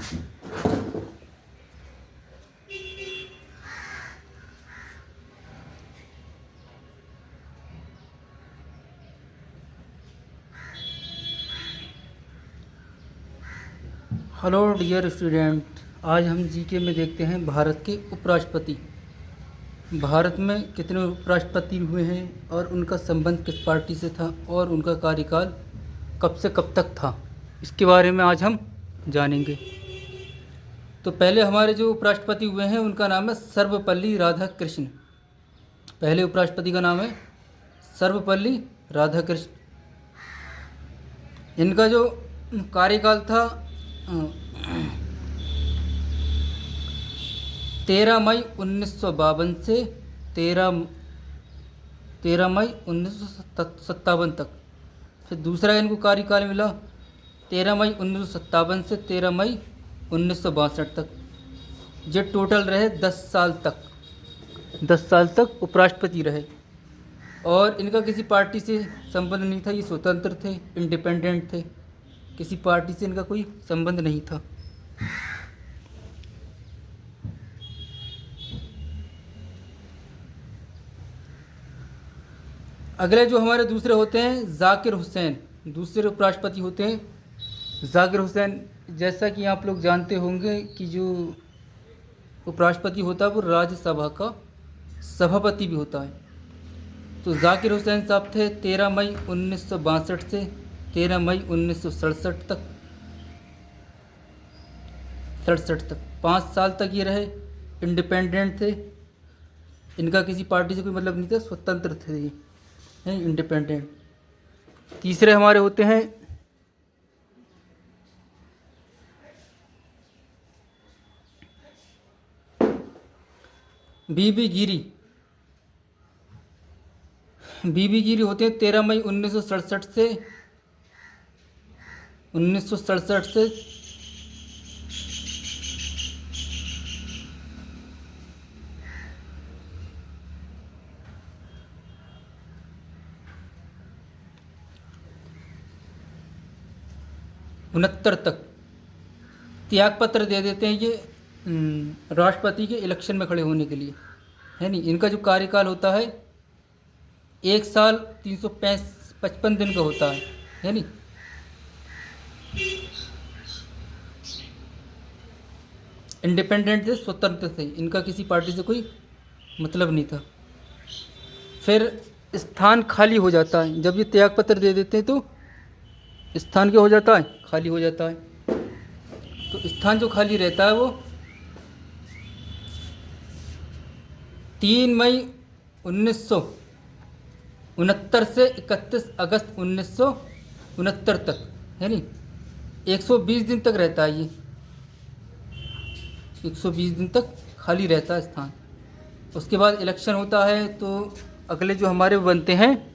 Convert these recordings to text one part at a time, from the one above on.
Hello dear student, आज हम GK में देखते हैं भारत के उपराष्ट्रपति। भारत में कितने उपराष्ट्रपति हुए हैं और उनका संबंध किस पार्टी से था और उनका कार्यकाल कब से कब तक था, इसके बारे में आज हम जानेंगे। तो पहले हमारे जो उपराष्ट्रपति हुए हैं उनका नाम है सर्वपल्ली राधाकृष्ण। पहले उपराष्ट्रपति का नाम है सर्वपल्ली राधाकृष्ण। इनका जो कार्यकाल था 13 मई 1952 से 13 मई 1957 तक। फिर दूसरा इनको कार्यकाल मिला 13 मई 1957 से 13 मई 1962 तक। जो टोटल रहे 10 साल तक उपराष्ट्रपति रहे। और इनका किसी पार्टी से संबंध नहीं था, ये स्वतंत्र थे, इंडिपेंडेंट थे, किसी पार्टी से इनका कोई संबंध नहीं था। अगले जो हमारे दूसरे होते हैं जाकिर हुसैन, दूसरे उपराष्ट्रपति होते हैं जाकिर हुसैन। जैसा कि आप लोग जानते होंगे कि जो उपराष्ट्रपति होता है वो राज्यसभा का सभापति भी होता है। तो जाकिर हुसैन साहब थे 13 मई 1962 से 13 मई 1967 तक। 5 साल तक ये रहे, इंडिपेंडेंट थे, इनका किसी पार्टी से कोई मतलब नहीं था, स्वतंत्र थे ये, हैं इंडिपेंडेंट। तीसरे हमारे होते हैं बीबी गिरी होते हैं 13 मई 1967 से 69 तक। त्यागपत्र दे देते हैं ये राष्ट्रपति के इलेक्शन में खड़े होने के लिए, है नहीं। इनका जो कार्यकाल होता है 1 साल 355 दिन का होता है नहीं। इंडिपेंडेंट थे, स्वतंत्र थे, इनका किसी पार्टी से कोई मतलब नहीं था। फिर स्थान खाली हो जाता है जब ये त्यागपत्र दे देते हैं, तो स्थान क्या हो जाता है, खाली हो जाता है। तो स्थान जो खाली रहता है वो 3 मई 1969 से 31 अगस्त 1969 तक, है नी। 120 दिन तक रहता है ये, 120 दिन तक खाली रहता है स्थान। उसके बाद इलेक्शन होता है। तो अगले जो हमारे बनते हैं,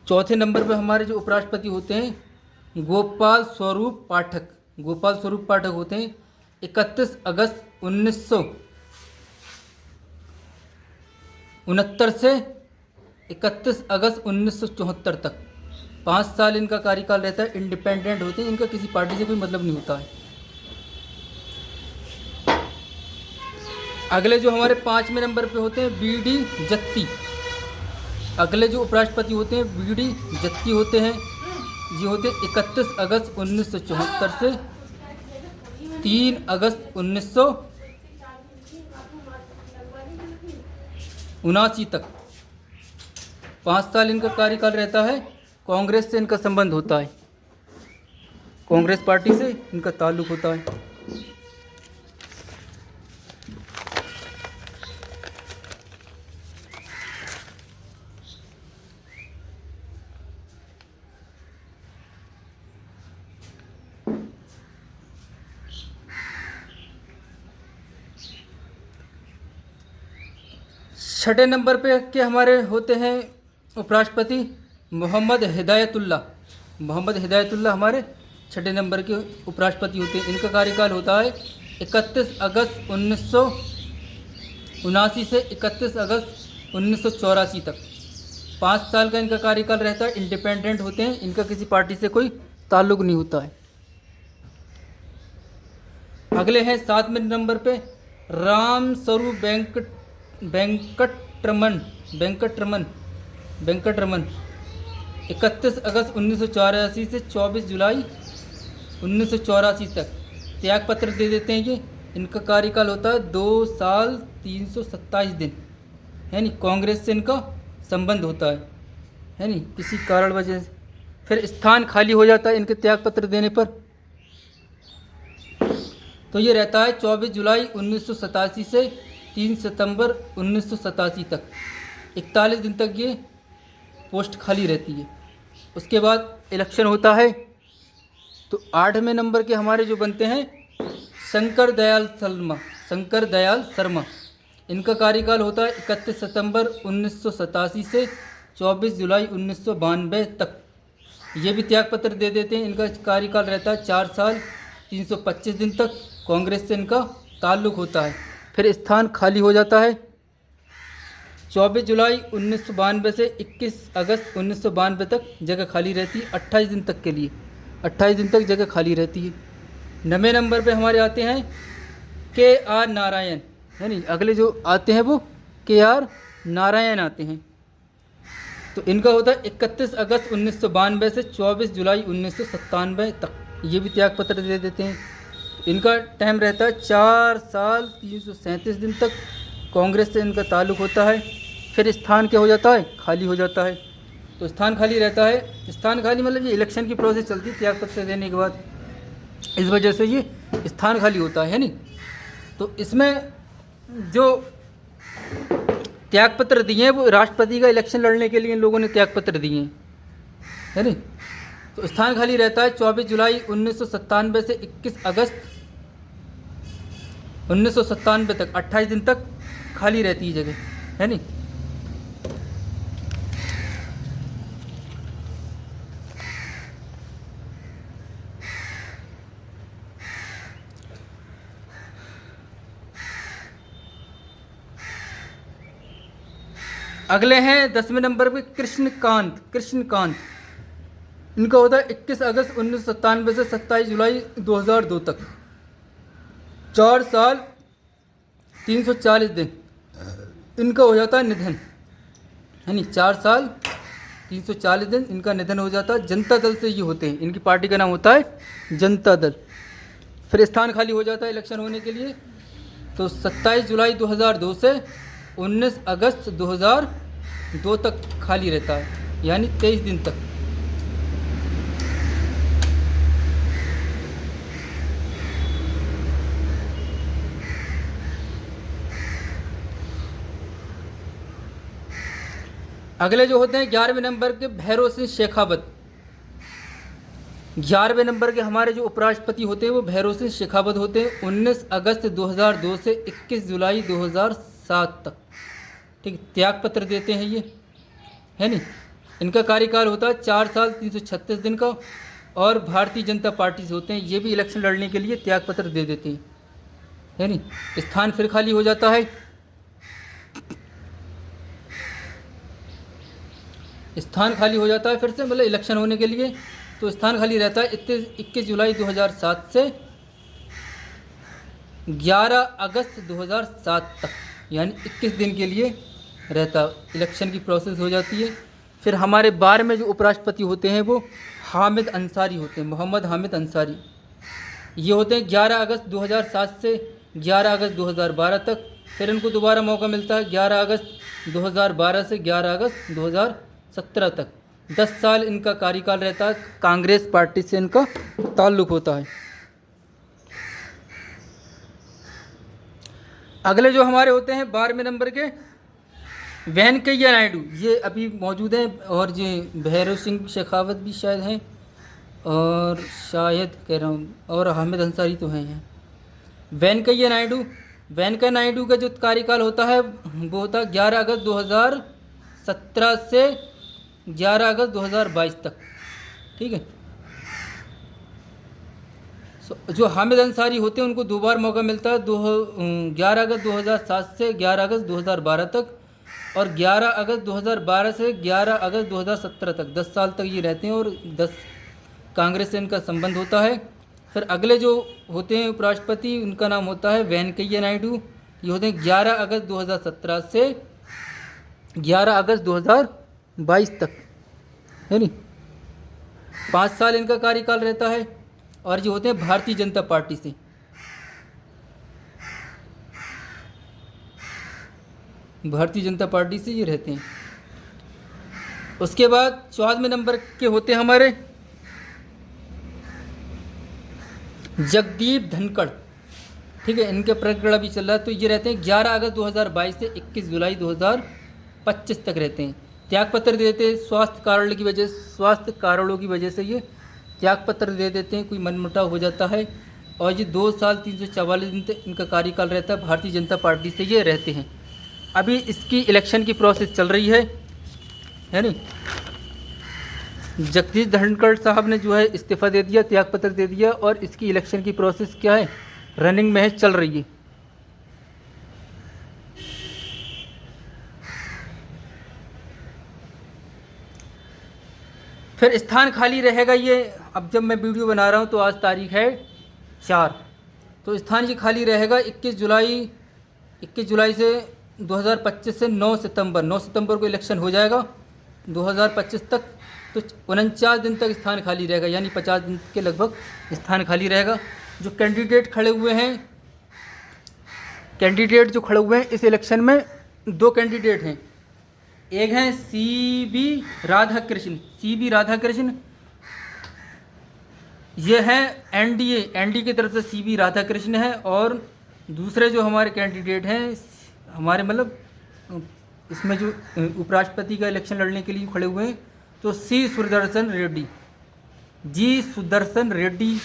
चौथे नंबर पे हमारे जो उपराष्ट्रपति होते हैं गोपाल स्वरूप पाठक होते हैं 31 अगस्त 1969 से 31 अगस्त 1974 तक। 5 साल इनका कार्यकाल रहता है, इंडिपेंडेंट होते हैं, इनका किसी पार्टी से कोई मतलब नहीं होता है। अगले जो हमारे 5वें नंबर पे होते हैं बीडी जत्ती। अगले जो उपराष्ट्रपति होते हैं बीडी जत्ती होते हैं। ये होते 31 अगस्त 1974 से 3 अगस्त 1979 तक। 5 साल इनका कार्यकाल रहता है। कांग्रेस से इनका संबंध होता है, कांग्रेस पार्टी से इनका ताल्लुक होता है। छठे नंबर पे के हमारे होते हैं उपराष्ट्रपति मोहम्मद हिदायतुल्लाह हमारे छठे नंबर के उपराष्ट्रपति होते हैं। इनका कार्यकाल होता है 31 अगस्त 1979 से 31 अगस्त 1984 तक। 5 साल का इनका कार्यकाल रहता है, इंडिपेंडेंट होते हैं, इनका किसी पार्टी से कोई ताल्लुक़ नहीं होता है। अगले हैं 7वें नंबर पे राम स्वरूप वेंकटरमन 31 अगस्त 1984 से 24 जुलाई 1984 तक त्यागपत्र दे देते हैं। ये इनका कार्यकाल होता है 2 साल 327 दिन, है नी। कांग्रेस से इनका संबंध होता है नी, किसी कारण वजह से। फिर स्थान खाली हो जाता है इनके त्यागपत्र देने पर, तो ये रहता है 24 जुलाई 1987 से 3 सितंबर 1987 तक। 41 दिन तक ये पोस्ट खाली रहती है। उसके बाद इलेक्शन होता है। तो 8वें नंबर के हमारे जो बनते हैं शंकर दयाल शर्मा। इनका कार्यकाल होता है 31 सितंबर 1987 से 24 जुलाई 1992 तक। ये भी त्यागपत्र दे देते हैं। इनका कार्यकाल रहता है 4 साल 325 दिन तक। कांग्रेस से इनका ताल्लुक़ होता है। फिर स्थान खाली हो जाता है 24 जुलाई 1992 से 21 अगस्त 1992 तक जगह खाली रहती है 28 दिन तक के लिए। 28 दिन तक जगह खाली रहती है। 9वें नंबर पे हमारे आते हैं KR नारायण, है नहीं। अगले जो आते हैं वो KR नारायण आते हैं। तो इनका होता है 31 अगस्त 1992 से 24 जुलाई 1997 तक। ये भी त्यागपत्र दे देते हैं। इनका टाइम रहता है 4 साल 337 दिन तक। कांग्रेस से इनका ताल्लुक़ होता है। फिर स्थान क्या हो जाता है, खाली हो जाता है। तो स्थान खाली रहता है। स्थान खाली मतलब ये इलेक्शन की प्रोसेस चलती है त्यागपत्र देने के बाद, इस वजह से ये स्थान खाली होता है नहीं। तो इसमें जो त्यागपत्र दिए हैं वो राष्ट्रपति का इलेक्शन लड़ने के लिए इन लोगों ने त्यागपत्र दिए हैं, है नहीं। तो स्थान खाली रहता है 24 जुलाई 1997 से 21 अगस्त 1997 तक। 28 दिन तक खाली रहती है जगह, है नहीं। अगले हैं 10वें नंबर पे कृष्णकांत। इनका होता है 21 अगस्त 1997 से 27 जुलाई 2002 तक। 4 साल 340 दिन इनका हो जाता है निधन, है नहीं। 4 साल 340 दिन इनका निधन हो जाता है। जनता दल से ये होते हैं। इनकी पार्टी का नाम होता है जनता दल। फिर स्थान खाली हो जाता है इलेक्शन होने के लिए। तो 27 जुलाई 2002 से 19 अगस्त 2002 तक खाली रहता है, यानी 23 दिन तक। अगले जो होते हैं 11वें नंबर के भैरव सिंह शेखावत। 11वें नंबर के हमारे जो उपराष्ट्रपति होते हैं वो भैरव सिंह शेखावत होते हैं। 19 अगस्त 2002 से 21 जुलाई 2007 तक, ठीक। त्यागपत्र देते हैं ये, है नहीं। इनका कार्यकाल होता है 4 साल 336 दिन का। और भारतीय जनता पार्टी से होते हैं। ये भी इलेक्शन लड़ने के लिए त्यागपत्र दे देते हैं, है नहीं। स्थान फिर खाली हो जाता है। स्थान खाली हो जाता है फिर से, मतलब इलेक्शन होने के लिए। तो स्थान खाली रहता है 21 जुलाई 2007 से 11 अगस्त 2007 तक, यानी 21 दिन के लिए रहता। इलेक्शन की प्रोसेस हो जाती है। फिर हमारे 12वें जो उपराष्ट्रपति होते हैं वो हामिद अंसारी होते हैं, मोहम्मद हामिद अंसारी। ये होते हैं 11 अगस्त 2007 से 11 अगस्त 2012 तक। फिर इनको दोबारा मौका मिलता है 11 अगस्त 2012 से 11 अगस्त 2017 तक। 10 साल इनका कार्यकाल रहता है। कांग्रेस पार्टी से इनका ताल्लुक़ होता है। अगले जो हमारे होते हैं 12वें नंबर के वेंकैया नायडू, ये अभी मौजूद हैं। और ये भैरव सिंह शेखावत भी शायद हैं, और शायद कह रहा हूँ, और हामिद अंसारी तो हैं। वेंकैया नायडू का जो कार्यकाल होता है वो होता है 11 अगस्त 2017 से 11 अगस्त 2022 तक, ठीक है। जो हामिद अंसारी होते हैं उनको 2 बार मौका मिलता है, 11 अगस्त 2007 से 11 अगस्त 2012 तक, और 11 अगस्त 2012 से 11 अगस्त 2017 तक। 10 साल तक ये रहते हैं और 10 कांग्रेस से इनका संबंध होता है। फिर अगले जो होते हैं उपराष्ट्रपति, उनका नाम होता है वेंकैया नायडू। ये होते हैं 11 अगस्त 2017 से 11 अगस्त 2022 तक, है नी, 5 साल इनका कार्यकाल रहता है। और ये होते हैं भारतीय जनता पार्टी से। भारतीय जनता पार्टी से ये रहते हैं। उसके बाद 14वें नंबर के होते हैं हमारे जगदीप धनखड़, ठीक है, इनके प्रकरण अभी चल रहा है। तो ये रहते हैं 11 अगस्त 2022 से 21 जुलाई 2025 तक रहते हैं। त्यागपत्र देते हैं स्वास्थ्य कारणों की वजह से ये त्यागपत्र दे देते हैं, कोई मनमुटाव हो जाता है। और ये 2 साल 344 दिन तक इनका कार्यकाल रहता है। भारतीय जनता पार्टी से ये रहते हैं। अभी इसकी इलेक्शन की प्रोसेस चल रही है नी। जगदीश धनखड़ साहब ने जो है इस्तीफा दे दिया, त्यागपत्र दे दिया, और इसकी इलेक्शन की प्रोसेस क्या है, रनिंग में है, चल रही है। फिर स्थान खाली रहेगा ये, अब जब मैं वीडियो बना रहा हूँ तो आज तारीख है 4, तो स्थान ये खाली रहेगा 21 जुलाई से 2025 से 9 सितंबर को इलेक्शन हो जाएगा 2025 तक। तो 49 दिन तक स्थान खाली रहेगा, यानी 50 दिन के लगभग स्थान खाली रहेगा। जो कैंडिडेट जो खड़े हुए हैं इस इलेक्शन में, 2 कैंडिडेट हैं। एक हैं सीबी राधाकृष्ण, ये हैं एनडीए की तरफ से सीबी राधाकृष्ण है। और दूसरे जो हमारे कैंडिडेट हैं, हमारे मतलब इसमें जो उपराष्ट्रपति का इलेक्शन लड़ने के लिए खड़े हुए हैं, तो सुदर्शन रेड्डी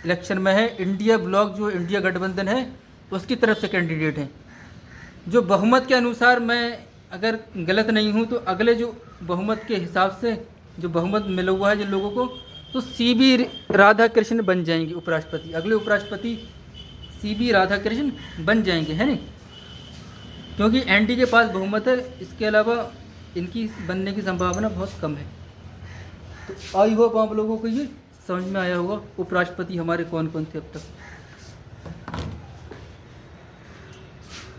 इलेक्शन में है। इंडिया ब्लॉक जो इंडिया गठबंधन है उसकी तरफ से कैंडिडेट हैं। जो बहुमत के अनुसार, मैं अगर गलत नहीं हूँ तो अगले जो बहुमत के हिसाब से जो बहुमत मिला हुआ है जिन लोगों को, तो सीबी राधाकृष्ण बन जाएंगे उपराष्ट्रपति। अगले उपराष्ट्रपति सीबी राधाकृष्ण बन जाएंगे, है नहीं, क्योंकि एनडी के पास बहुमत है। इसके अलावा इनकी बनने की संभावना बहुत कम है। तो आई होप आप लोगों को ये समझ में आया होगा उपराष्ट्रपति हमारे कौन कौन थे अब तक।